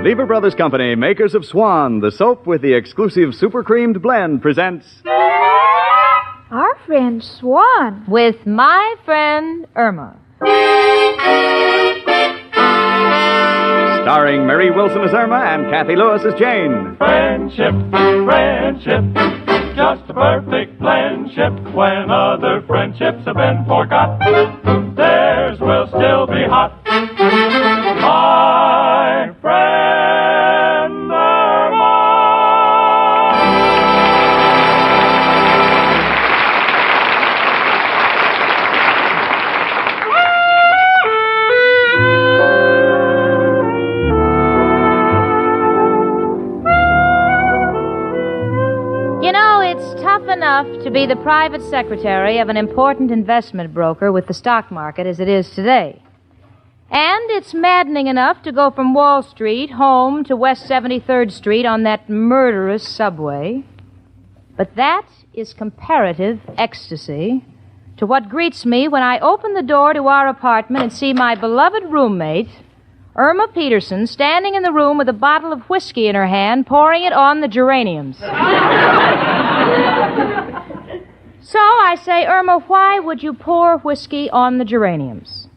Lever Brothers Company, makers of Swan, the soap with the exclusive super creamed blend, presents... Our friend Swan. With my friend Irma. Starring Mary Wilson as Irma and Kathy Lewis as Jane. Friendship, friendship, just a perfect friendship. When other friendships have been forgot, theirs will still be hot. My friend Irma. You know, it's tough enough to be the private secretary of an important investment broker with the stock market as it is today. And it's maddening enough to go from Wall Street home to West 73rd Street on that murderous subway. But that is comparative ecstasy to what greets me when I open the door to our apartment and see my beloved roommate, Irma Peterson, standing in the room with a bottle of whiskey in her hand, pouring it on the geraniums. So I say, Irma, why would you pour whiskey on the geraniums?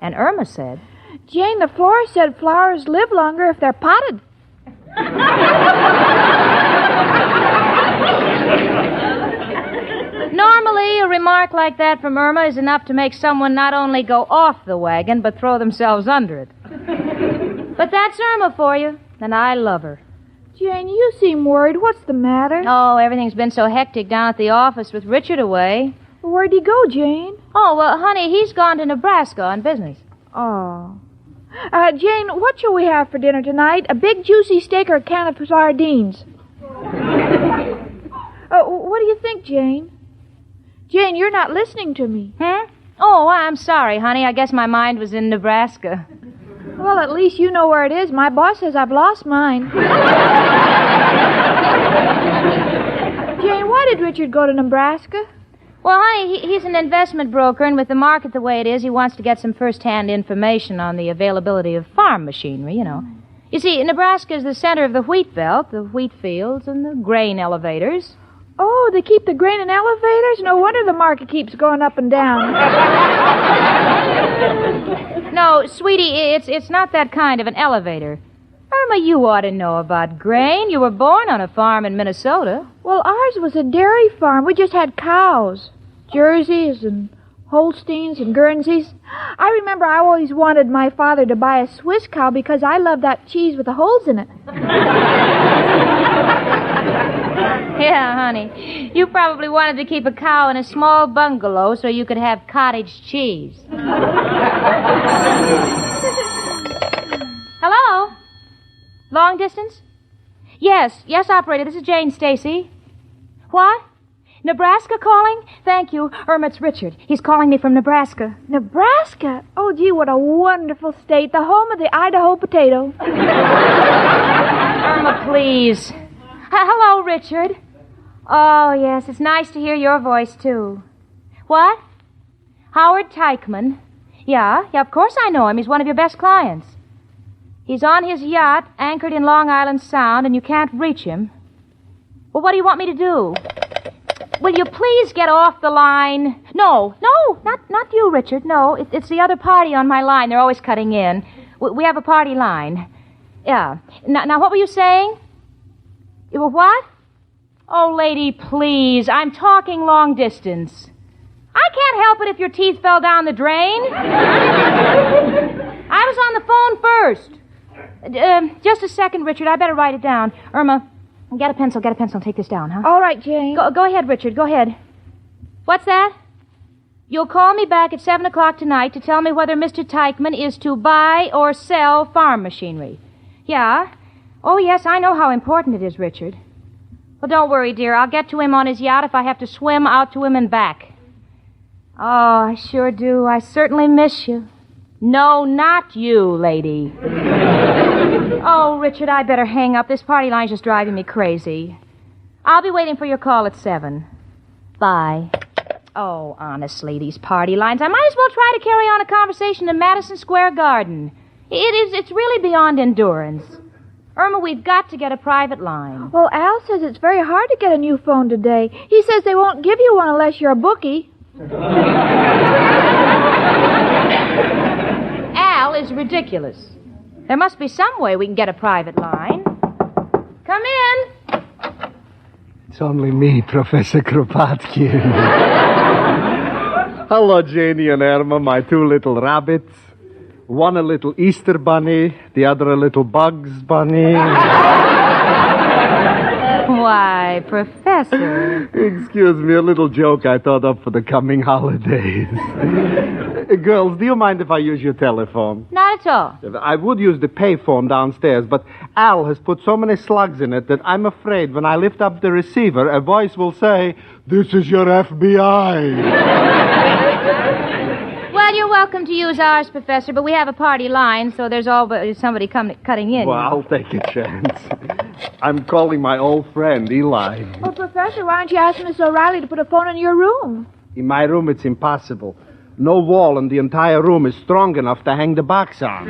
And Irma said, Jane, the florist said flowers live longer if they're potted. Normally, a remark like that from Irma is enough to make someone not only go off the wagon, but throw themselves under it. But that's Irma for you, and I love her. Jane, you seem worried. What's the matter? Oh, everything's been so hectic down at the office with Richard away. Where'd he go, Jane? Oh, well, honey, he's gone to Nebraska on business. Oh. Jane, what shall we have for dinner tonight? A big juicy steak or a can of sardines? What do you think, Jane? Jane, you're not listening to me. Oh, I'm sorry, honey. I guess my mind was in Nebraska. Well, at least you know where it is. My boss says I've lost mine. Jane, why did Richard go to Nebraska? Well, honey, he's an investment broker, and with the market the way it is, he wants to get some first-hand information on the availability of farm machinery, you know. You see, Nebraska is the center of the wheat belt, the wheat fields, and the grain elevators. Oh, they keep the grain in elevators? No wonder the market keeps going up and down. No, sweetie, it's not that kind of an elevator. Irma, you ought to know about grain. You were born on a farm in Minnesota. Well, ours was a dairy farm. We just had cows. Jerseys and Holsteins and Guernseys. I remember I always wanted my father to buy a Swiss cow because I love that cheese with the holes in it. Yeah, honey. You probably wanted to keep a cow in a small bungalow so you could have cottage cheese. Hello? Long distance? Yes, operator. This is Jane Stacy. What? Nebraska calling? Thank you. Irma, it's Richard. He's calling me from Nebraska. Nebraska? Oh, gee, what a wonderful state. The home of the Idaho potato. Irma, please. Hello, Richard. Oh, yes, it's nice to hear your voice, too. What? Howard Teichman? Yeah, of course I know him. He's one of your best clients. He's on his yacht, anchored in Long Island Sound, and you can't reach him. Well, what do you want me to do? Will you please get off the line? No, not you, Richard. No, it's the other party on my line. They're always cutting in. We have a party line. Yeah. Now, what were you saying? What? Oh, lady, please. I'm talking long distance. I can't help it if your teeth fell down the drain. I was on the phone first. Just a second, Richard. I better write it down. Irma, get a pencil. Take this down, huh? All right, Jane. Go ahead, Richard. Go ahead. What's that? You'll call me back at 7 o'clock tonight to tell me whether Mr. Teichman is to buy or sell farm machinery. Yeah? Oh, yes, I know how important it is, Richard. Well, don't worry, dear. I'll get to him on his yacht if I have to swim out to him and back. Oh, I sure do. I certainly miss you. No, not you, lady. Oh, Richard, I better hang up. This party line's just driving me crazy. I'll be waiting for your call at 7. Bye. Oh, honestly, these party lines. I might as well try to carry on a conversation in Madison Square Garden. It's really beyond endurance. Irma, we've got to get a private line. Well, Al says it's very hard to get a new phone today. He says they won't give you one unless you're a bookie. Al is ridiculous. There must be some way we can get a private line. Come in. It's only me, Professor Kropotkin. Hello, Janie and Irma, my two little rabbits. One a little Easter bunny, the other a little Bugs bunny. Why, Professor. Excuse me, a little joke I thought up for the coming holidays. Girls, do you mind if I use your telephone? Not at all. I would use the payphone downstairs, but Al has put so many slugs in it that I'm afraid when I lift up the receiver, a voice will say, "This is your FBI." Well, you're welcome to use ours, Professor, but we have a party line, so there's always somebody cutting in. Well, I'll take a chance. I'm calling my old friend, Eli. Oh, Professor, why don't you ask Miss O'Reilly to put a phone in your room? In my room, it's impossible. No wall in the entire room is strong enough to hang the box on.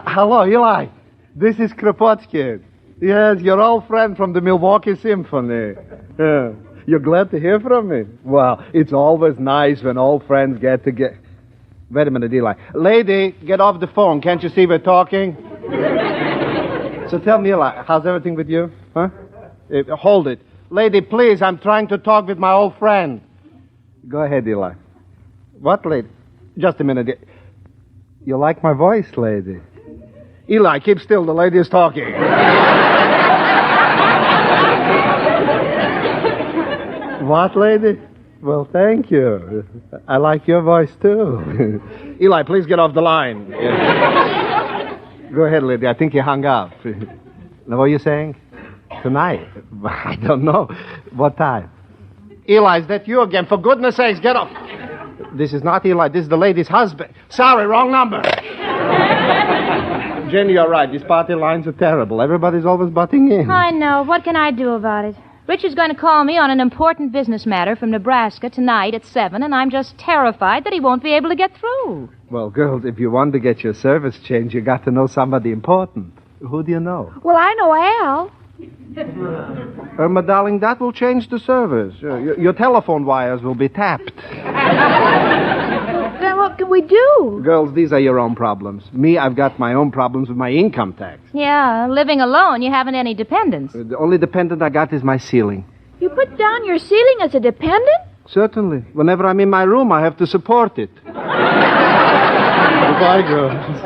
Hello, Eli. This is Kropotkin. Yes, your old friend from the Milwaukee Symphony. Yeah. You're glad to hear from me? Well, it's always nice when old friends get together. Wait a minute, Eli. Lady, get off the phone. Can't you see we're talking? So tell me, Eli, how's everything with you? Huh? Hold it. Lady, please, I'm trying to talk with my old friend. Go ahead, Eli. What, lady? Just a minute. You like my voice, lady? Eli, keep still. The lady is talking. What, lady? Well, thank you. I like your voice, too. Eli, please get off the line. Go ahead, lady. I think you hung up. Now, what are you saying? Tonight? I don't know. What time? Eli, is that you again? For goodness sakes, get off. This is not Eli. This is the lady's husband. Sorry, wrong number. Jenny, you're right. These party lines are terrible. Everybody's always butting in. I know. What can I do about it? Richard's going to call me on an important business matter from Nebraska tonight at 7, and I'm just terrified that he won't be able to get through. Well, girls, if you want to get your service changed, you got to know somebody important. Who do you know? Well, I know Al. Irma, darling, that will change the service. Your telephone wires will be tapped. Then what can we do? Girls, these are your own problems. Me, I've got my own problems with my income tax. Yeah, living alone, you haven't any dependents. The only dependent I got is my ceiling. You put down your ceiling as a dependent? Certainly. Whenever I'm in my room, I have to support it. Goodbye, girls.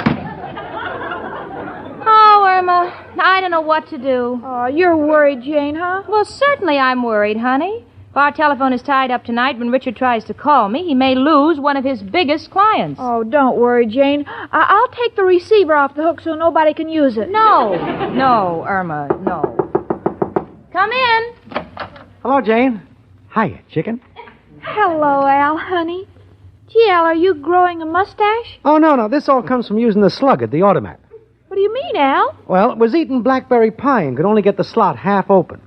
Oh, Irma, I don't know what to do. Oh, you're worried, Jane, huh? Well, certainly I'm worried, honey. If our telephone is tied up tonight when Richard tries to call me, he may lose one of his biggest clients. Oh, don't worry, Jane. I'll take the receiver off the hook so nobody can use it. No, Irma, no. Come in. Hello, Jane. Hiya, chicken. Hello, Al, honey. Gee, Al, are you growing a mustache? Oh, no. This all comes from using the slug at the automat. What do you mean, Al? Well, it was eating blackberry pie and could only get the slot half open.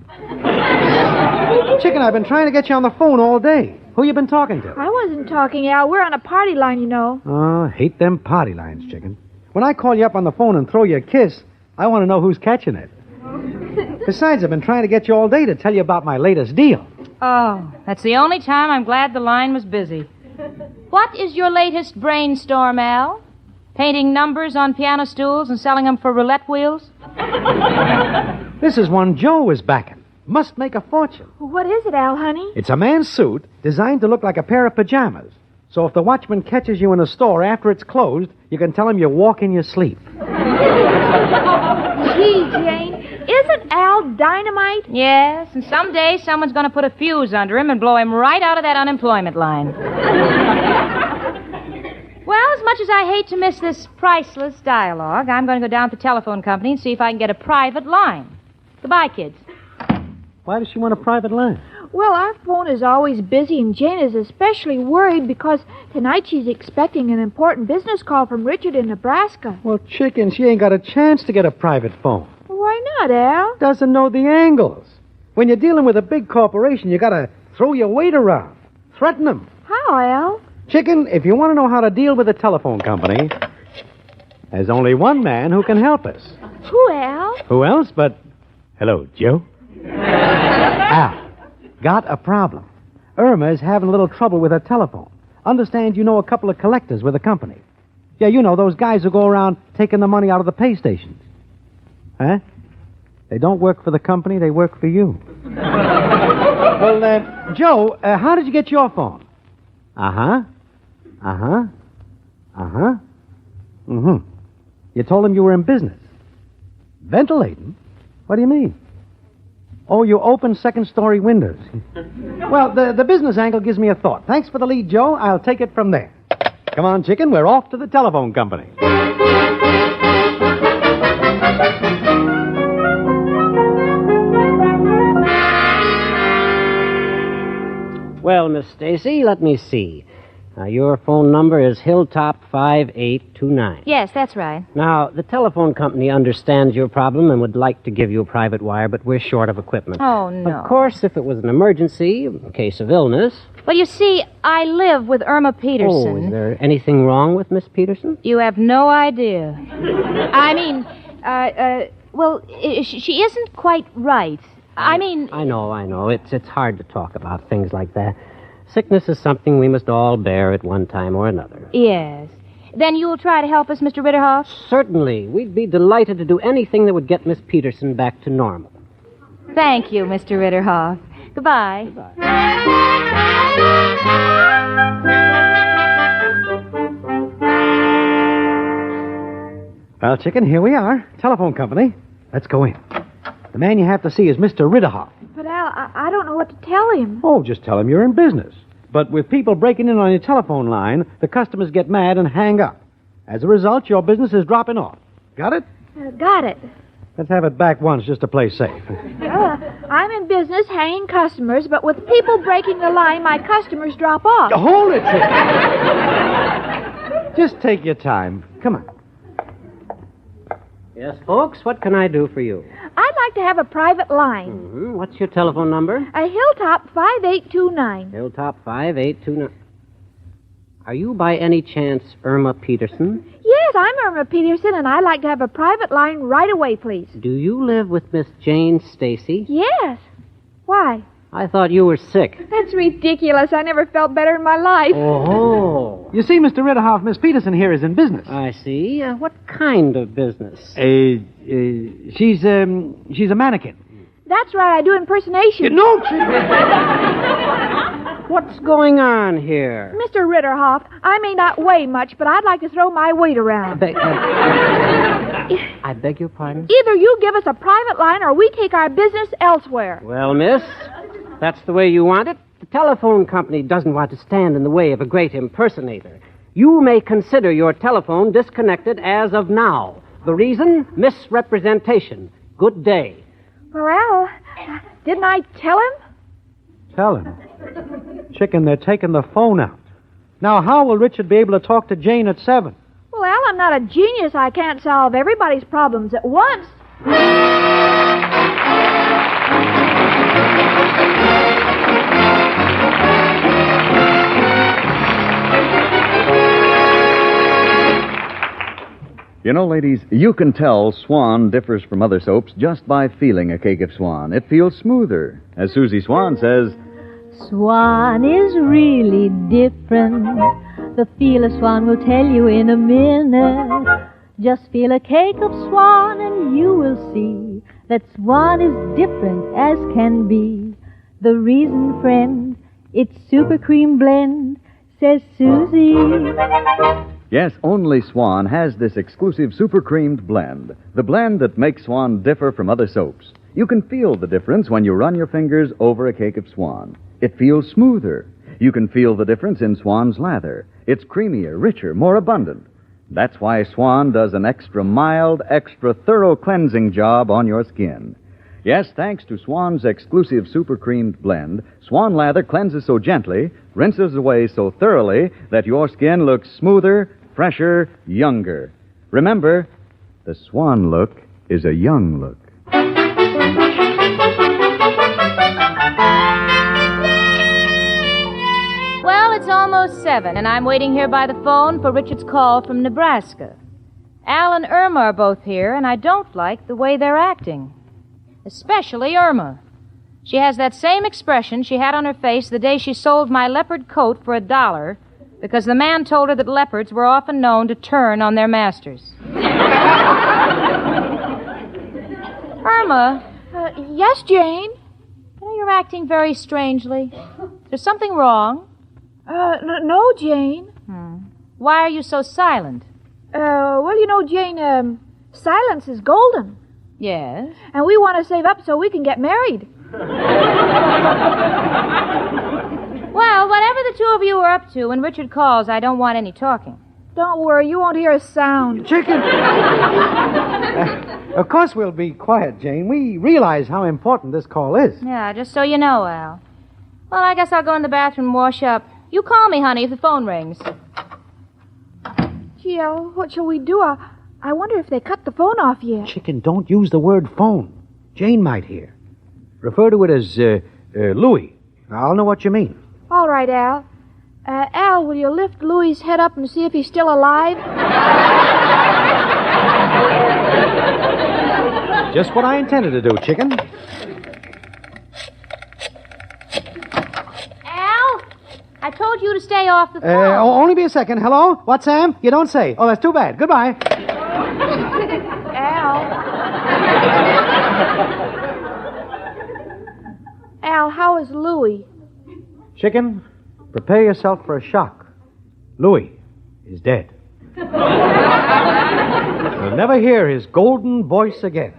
Chicken, I've been trying to get you on the phone all day. Who you been talking to? I wasn't talking, Al. We're on a party line, you know. Oh, I hate them party lines, chicken. When I call you up on the phone and throw you a kiss, I want to know who's catching it. Besides, I've been trying to get you all day to tell you about my latest deal. Oh, that's the only time I'm glad the line was busy. What is your latest brainstorm, Al? Painting numbers on piano stools and selling them for roulette wheels? This is one Joe is backing. Must make a fortune. What is it, Al, honey? It's a man's suit designed to look like a pair of pajamas. So if the watchman catches you in a store after it's closed, you can tell him you walk in your sleep. Gee, Jane, isn't Al dynamite? Yes, and someday someone's going to put a fuse under him and blow him right out of that unemployment line. Well, as much as I hate to miss this priceless dialogue, I'm going to go down to the telephone company and see if I can get a private line. Goodbye, kids. Why does she want a private line? Well, our phone is always busy, and Jane is especially worried because tonight she's expecting an important business call from Richard in Nebraska. Well, chicken, she ain't got a chance to get a private phone. Why not, Al? Doesn't know the angles. When you're dealing with a big corporation, you gotta throw your weight around. Threaten them. How, Al? Chicken, if you want to know how to deal with a telephone company, There's only one man who can help us. Who, Al? Who else but... Hello, Joe. Al, got a problem. Irma is having a little trouble with her telephone. Understand you know a couple of collectors with the company. Yeah, you know, those guys who go around taking the money out of the pay stations. Huh? They don't work for the company, they work for you. Well, Joe, how did you get your phone? Uh-huh. Uh-huh. Uh-huh. Mm-hmm. You told him you were in business. Ventilating? What do you mean? Oh, you open second-story windows. Well, the business angle gives me a thought. Thanks for the lead, Joe. I'll take it from there. Come on, chicken. We're off to the telephone company. Well, Miss Stacy, let me see. Your phone number is Hilltop 5829. Yes, that's right. Now, the telephone company understands your problem and would like to give you a private wire, but we're short of equipment. Oh, no. Of course, if it was an emergency, a case of illness... Well, you see, I live with Irma Peterson. Oh, is there anything wrong with Miss Peterson? You have no idea. I mean, she isn't quite right. I mean... I know. It's hard to talk about things like that. Sickness is something we must all bear at one time or another. Yes. Then you'll try to help us, Mr. Ritterhoff? Certainly. We'd be delighted to do anything that would get Miss Peterson back to normal. Thank you, Mr. Ritterhoff. Goodbye. Well, chicken, here we are. Telephone company. Let's go in. The man you have to see is Mr. Ritterhoff. But, Al, I don't know what to tell him. Oh, just tell him you're in business. But with people breaking in on your telephone line, the customers get mad and hang up. As a result, your business is dropping off. Got it? Got it. Let's have it back once just to play safe. I'm in business hanging customers, but with people breaking the line, my customers drop off. Hold it, chicken. Just take your time. Come on. Yes, folks, what can I do for you? I'd like to have a private line. Mm-hmm. What's your telephone number? A Hilltop 5829. Hilltop 5829. Are you by any chance Irma Peterson? Yes, I'm Irma Peterson, and I'd like to have a private line right away, please. Do you live with Miss Jane Stacy? Yes. Why? I thought you were sick. That's ridiculous. I never felt better in my life. Oh. You see, Mr. Ritterhoff, Miss Peterson here is in business. I see. What kind of business? She's a mannequin. That's right, I do impersonation. No, What's going on here? Mr. Ritterhoff, I may not weigh much, but I'd like to throw my weight around. I beg your pardon? Either you give us a private line or we take our business elsewhere. Well, miss, that's the way you want it. The telephone company doesn't want to stand in the way of a great impersonator. You may consider your telephone disconnected as of now. The reason? Misrepresentation. Good day. Well, Al, didn't I tell him? Tell him. Chicken, they're taking the phone out. Now, how will Richard be able to talk to Jane at 7? Well, Al, I'm not a genius. I can't solve everybody's problems at once. You know, ladies, you can tell Swan differs from other soaps just by feeling a cake of Swan. It feels smoother. As Susie Swan says, Swan is really different. The feel of Swan will tell you in a minute. Just feel a cake of Swan and you will see that Swan is different as can be. The reason, friend, it's super cream blend, says Susie. yes, only Swan has this exclusive super creamed blend. The blend that makes Swan differ from other soaps. You can feel the difference when you run your fingers over a cake of Swan. It feels smoother. You can feel the difference in Swan's lather. It's creamier, richer, more abundant. That's why Swan does an extra mild, extra thorough cleansing job on your skin. Yes, thanks to Swan's exclusive super creamed blend, Swan lather cleanses so gently, rinses away so thoroughly that your skin looks smoother, fresher, younger. Remember, the Swan look is a young look. Well, it's almost 7, and I'm waiting here by the phone for Richard's call from Nebraska. Al and Irma are both here, and I don't like the way they're acting. Especially Irma. She has that same expression she had on her face the day she sold my leopard coat for $1 because the man told her that leopards were often known to turn on their masters. Irma. Yes, Jane? You're acting very strangely. There's something wrong? No, Jane. Why are you so silent? Well, Jane, silence is golden. Yes? And we want to save up so we can get married. Well, whatever the two of you are up to, when Richard calls, I don't want any talking. Don't worry, you won't hear a sound. Chicken! Of course we'll be quiet, Jane. We realize how important this call is. Yeah, just so you know, Al. Well, I guess I'll go in the bathroom and wash up. You call me, honey, if the phone rings. Gee, Al, what shall we do? I wonder if they cut the phone off yet. Chicken, don't use the word phone. Jane might hear. Refer to it as Louis. I'll know what you mean. All right, Al. Al, will you lift Louis's head up and see if he's still alive? Just what I intended to do, Chicken. Al, I told you to stay off the phone. Only be a second. Hello? What, Sam? You don't say. Oh, that's too bad. Goodbye. Al, how is Louis? Chicken, prepare yourself for a shock. Louis is dead. You'll never hear his golden voice again.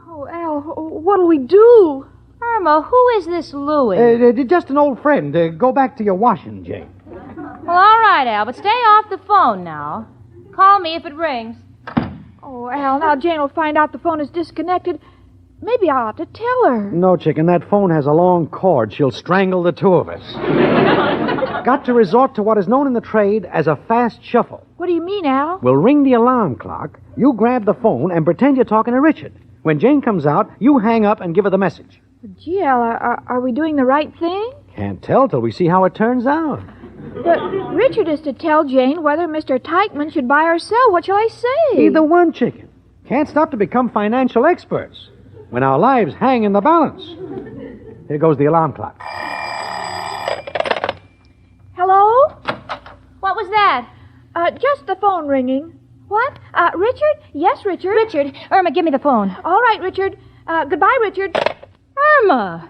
Oh, Al, what'll we do? Irma, who is this Louis? Just an old friend. Go back to your washing, Jane. Well, all right, Al, but stay off the phone now. Call me if it rings. Oh, Al, now Jane will find out the phone is disconnected. Maybe I ought to tell her. No, Chicken, that phone has a long cord. She'll strangle the two of us. Got to resort to what is known in the trade as a fast shuffle. What do you mean, Al? We'll ring the alarm clock, you grab the phone, and pretend you're talking to Richard. When Jane comes out, you hang up and give her the message. Gee, Al, are we doing the right thing? Can't tell till we see how it turns out. But Richard is to tell Jane whether Mr. Teichman should buy or sell. What shall I say? Either one, Chicken. Can't stop to become financial experts when our lives hang in the balance. Here goes the alarm clock. Hello? What was that? Just the phone ringing. What? Richard? Yes, Richard. Richard, Irma, give me the phone. All right, Richard. Goodbye, Richard. Irma,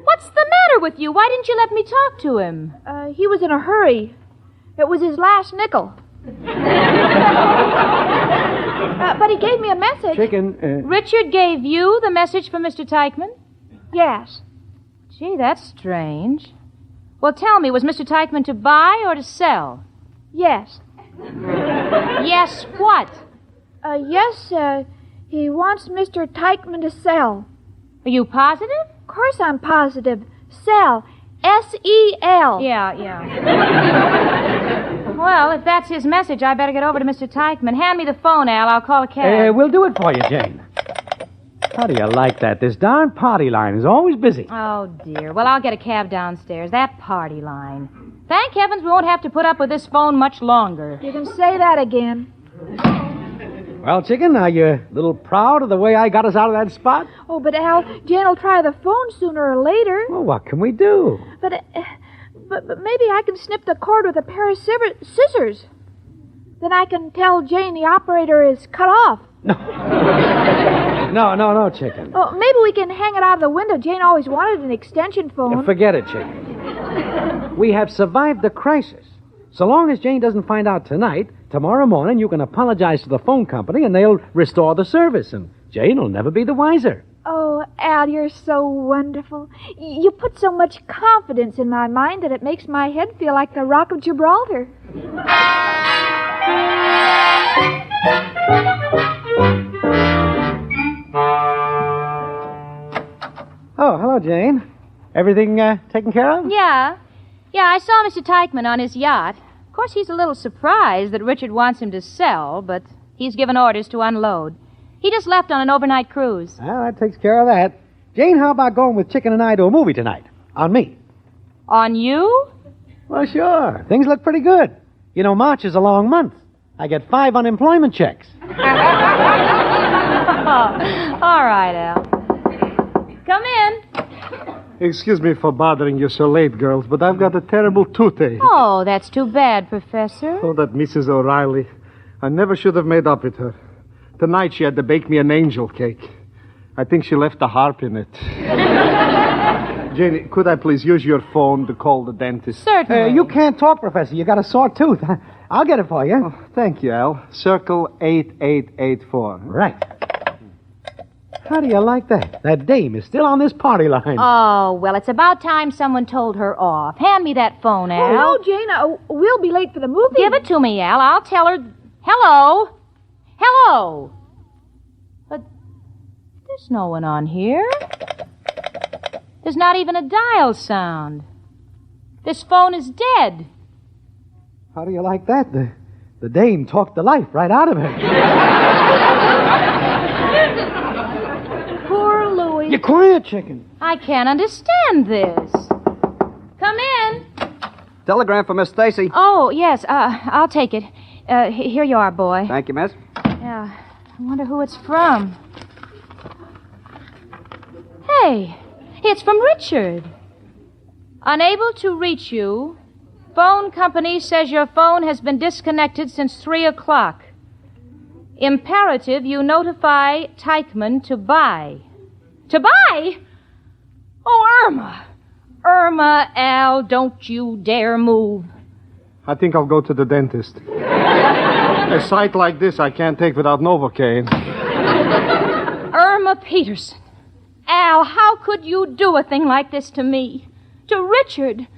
what's the matter with you? Why didn't you let me talk to him? He was in a hurry. It was his last nickel. But he gave me a message. Chicken, Richard gave you the message from Mr. Teichman? Yes. Gee, that's strange. Well, tell me, was Mr. Teichman to buy or to sell? Yes. Yes, what? Yes, he wants Mr. Teichman to sell. Are you positive? Of course I'm positive. Sell. S-E-L. Yeah. Well, if that's his message, I better get over to Mr. Teichman. Hand me the phone, Al. I'll call a cab. we'll do it for you, Jane. How do you like that? This darn party line is always busy. Oh, dear. Well, I'll get a cab downstairs. That party line. Thank heavens we won't have to put up with this phone much longer. You can say that again. Well, Chicken, are you a little proud of the way I got us out of that spot? Oh, but Al, Jane will try the phone sooner or later. Well, what can we do? But maybe I can snip the cord with a pair of scissors. Then I can tell Jane the operator is cut off. No, Chicken. Oh, maybe we can hang it out of the window. Jane always wanted an extension phone. Forget it, Chicken. We have survived the crisis. So long as Jane doesn't find out tonight, tomorrow morning you can apologize to the phone company and they'll restore the service, and Jane will never be the wiser. Oh, Al, you're so wonderful. You put so much confidence in my mind that it makes my head feel like the Rock of Gibraltar. Oh, hello, Jane. Everything taken care of? Yeah, I saw Mr. Teichman on his yacht. Of course, he's a little surprised that Richard wants him to sell, but he's given orders to unload. He just left on an overnight cruise. Well, that takes care of that. Jane, how about going with Chicken and I to a movie tonight? On me. On you? Well, sure. Things look pretty good. You know, March is a long month. I get 5 unemployment checks. All right, Al. Come in. Excuse me for bothering you so late, girls, but I've got a terrible toothache. Oh, that's too bad, Professor. Oh, that Mrs. O'Reilly. I never should have made up with her. Tonight she had to bake me an angel cake. I think she left a harp in it. Janie, could I please use your phone to call the dentist? Certainly. You can't talk, Professor. You got a sore tooth. I'll get it for you. Oh, thank you, Al. Circle 8884. Right. How do you like that? That dame is still on this party line. Oh, well, it's about time someone told her off. Hand me that phone, Al. Oh, no, Jane. We'll be late for the movie. Give it to me, Al. I'll tell her. Hello? Hello? But there's no one on here. There's not even a dial sound. This phone is dead. How do you like that? The dame talked the life right out of him. Poor Louie. You quiet, chicken. I can't understand this. Come in. Telegram for Miss Stacy. Oh, yes. I'll take it. Here you are, boy. Thank you, miss. Yeah. I wonder who it's from. Hey, it's from Richard. Unable to reach you. Phone company says your phone has been disconnected since 3 o'clock. Imperative you notify Teichman to buy. To buy? Oh, Irma. Irma, Al, don't you dare move. I think I'll go to the dentist. A sight like this I can't take without Novocaine. Irma Peterson. Al, how could you do a thing like this to me? To Richard?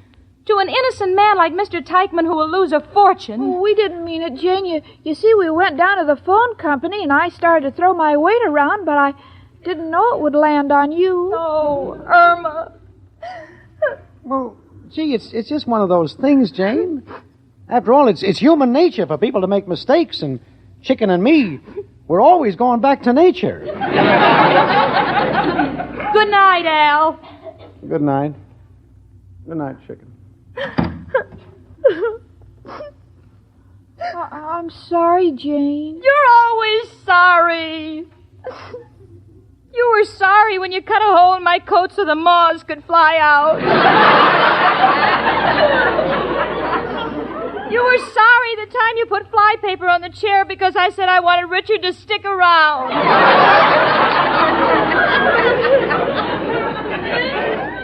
To an innocent man like Mr. Teichman who will lose a fortune? Oh, we didn't mean it, Jane. You see, we went down to the phone company, and I started to throw my weight around, but I didn't know it would land on you. Oh, Irma. Well, gee, it's just one of those things, Jane. After all, it's human nature for people to make mistakes, and Chicken and me, we're always going back to nature. Good night, Al. Good night. Good night, Chicken. I'm sorry, Jane. You're always sorry. You were sorry when you cut a hole in my coat so the moths could fly out. You were sorry the time you put flypaper on the chair because I said I wanted Richard to stick around.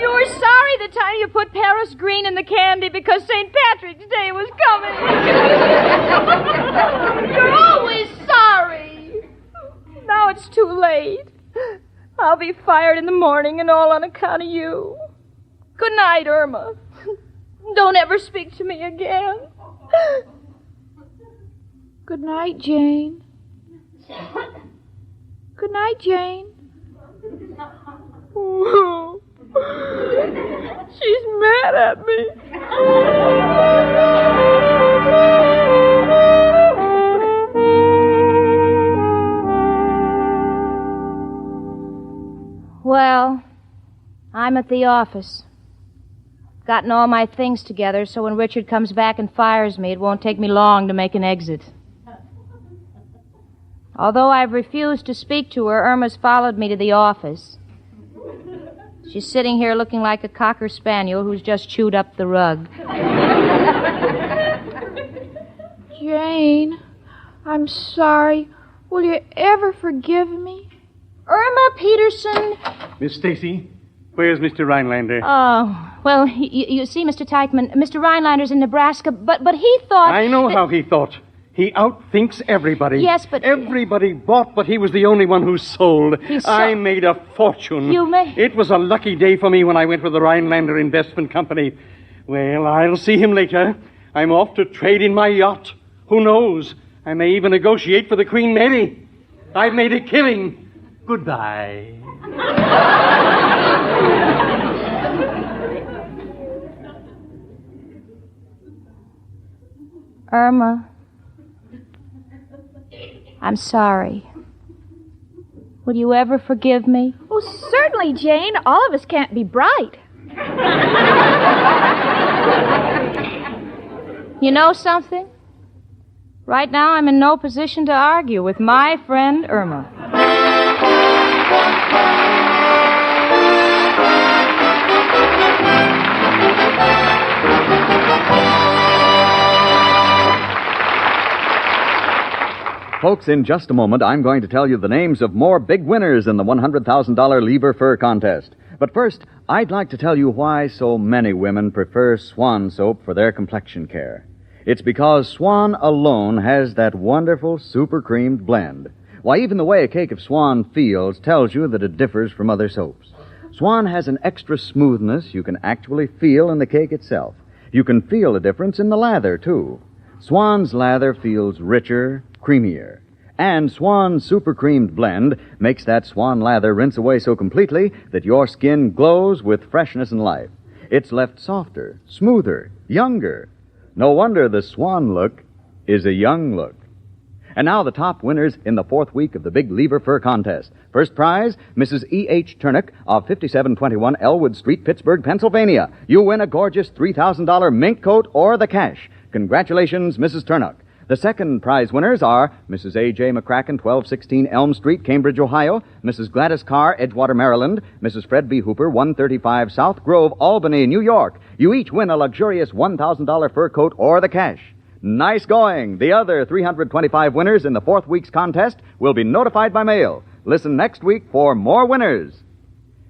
You were sorry the time you put Paris green in the candy because St. Patrick's Day was coming. You're always sorry. Now it's too late. I'll be fired in the morning and all on account of you. Good night, Irma. Don't ever speak to me again. Good night, Jane. Good night, Jane. She's mad at me. Well, I'm at the office. Gotten all my things together, so when Richard comes back and fires me, it won't take me long to make an exit. Although I've refused to speak to her, Irma's followed me to the office. She's sitting here looking like a cocker spaniel who's just chewed up the rug. Jane, I'm sorry. Will you ever forgive me? Irma Peterson. Miss Stacy, where's Mr. Rhinelander? Oh, well, you see, Mr. Teichman, Mr. Rhinelander's in Nebraska, but he thought... I know how he thought. He outthinks everybody. Yes, but... Everybody bought, but he was the only one who sold. I made a fortune. You made... It was a lucky day for me when I went with the Rhinelander Investment Company. Well, I'll see him later. I'm off to trade in my yacht. Who knows? I may even negotiate for the Queen Mary. I've made a killing. Goodbye. Irma, I'm sorry. Will you ever forgive me? Oh, certainly, Jane. All of us can't be bright. You know something? Right now, I'm in no position to argue with my friend Irma. Folks, in just a moment, I'm going to tell you the names of more big winners in the $100,000 Lever Fur contest. But first, I'd like to tell you why so many women prefer Swan soap for their complexion care. It's because Swan alone has that wonderful super creamed blend. Why, even the way a cake of Swan feels tells you that it differs from other soaps. Swan has an extra smoothness you can actually feel in the cake itself. You can feel the difference in the lather, too. Swan's lather feels richer, creamier. And Swan's super creamed blend makes that Swan lather rinse away so completely that your skin glows with freshness and life. It's left softer, smoother, younger. No wonder the Swan look is a young look. And now the top winners in the fourth week of the big Lever Fur contest. First prize, Mrs. E.H. Turnock of 5721 Elwood Street, Pittsburgh, Pennsylvania. You win a gorgeous $3,000 mink coat or the cash. Congratulations, Mrs. Turnock. The second prize winners are Mrs. A.J. McCracken, 1216 Elm Street, Cambridge, Ohio, Mrs. Gladys Carr, Edgewater, Maryland, Mrs. Fred B. Hooper, 135 South Grove, Albany, New York. You each win a luxurious $1,000 fur coat or the cash. Nice going. The other 325 winners in the fourth week's contest will be notified by mail. Listen next week for more winners.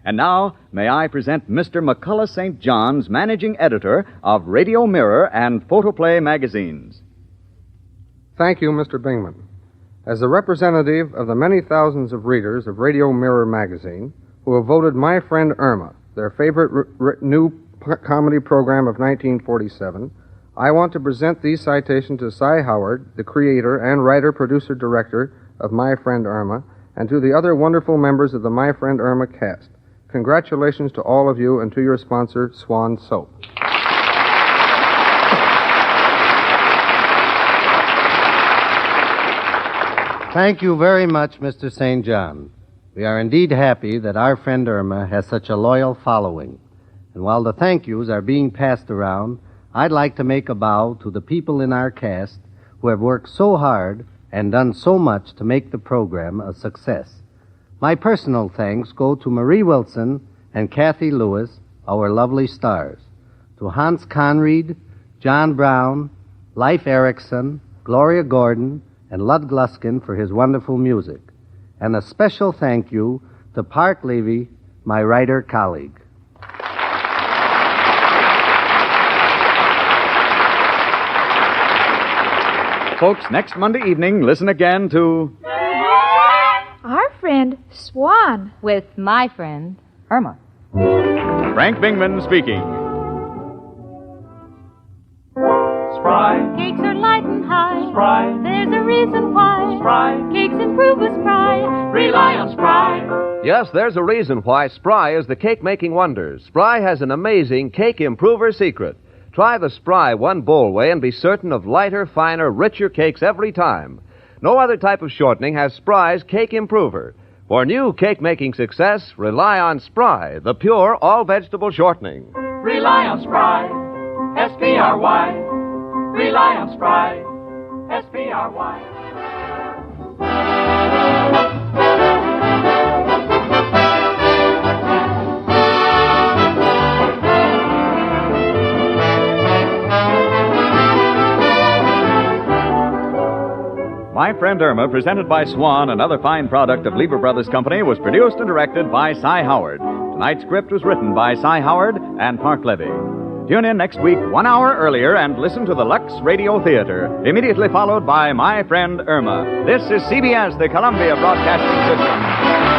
And now, may I present Mr. McCullough St. John's, managing editor of Radio Mirror and Photoplay magazines. Thank you, Mr. Bingman. As a representative of the many thousands of readers of Radio Mirror magazine who have voted My Friend Irma their favorite new comedy program of 1947, I want to present these citations to Cy Howard, the creator and writer-producer-director of My Friend Irma, and to the other wonderful members of the My Friend Irma cast. Congratulations to all of you and to your sponsor, Swan Soap. Thank you very much, Mr. St. John. We are indeed happy that our friend Irma has such a loyal following. And while the thank yous are being passed around, I'd like to make a bow to the people in our cast who have worked so hard and done so much to make the program a success. My personal thanks go to Marie Wilson and Kathy Lewis, our lovely stars, to Hans Conried, John Brown, Leif Erikson, Gloria Gordon, and Lud Gluskin for his wonderful music. And a special thank you to Park Levy, my writer colleague. Folks, next Monday evening, listen again to Our Friend Swan. With my friend Irma. Frank Bingman speaking. Spry. Cakes are light and high. Spry. There's a reason why. Spry. Cakes improve with Spry. Rely on Spry. Yes, there's a reason why Spry is the cake-making wonder. Spry has an amazing cake improver secret. Try the Spry one bowl way and be certain of lighter, finer, richer cakes every time. No other type of shortening has Spry's cake improver. For new cake-making success, rely on Spry, the pure all-vegetable shortening. Rely on Spry. S-P-R-Y. Rely on Spry. S-P-R-Y. My Friend Irma, presented by Swan, another fine product of Lever Brothers Company, was produced and directed by Cy Howard. Tonight's script was written by Cy Howard and Park Levy. Tune in next week 1 hour earlier and listen to the Lux Radio Theater, immediately followed by My Friend Irma. This is CBS, the Columbia Broadcasting System.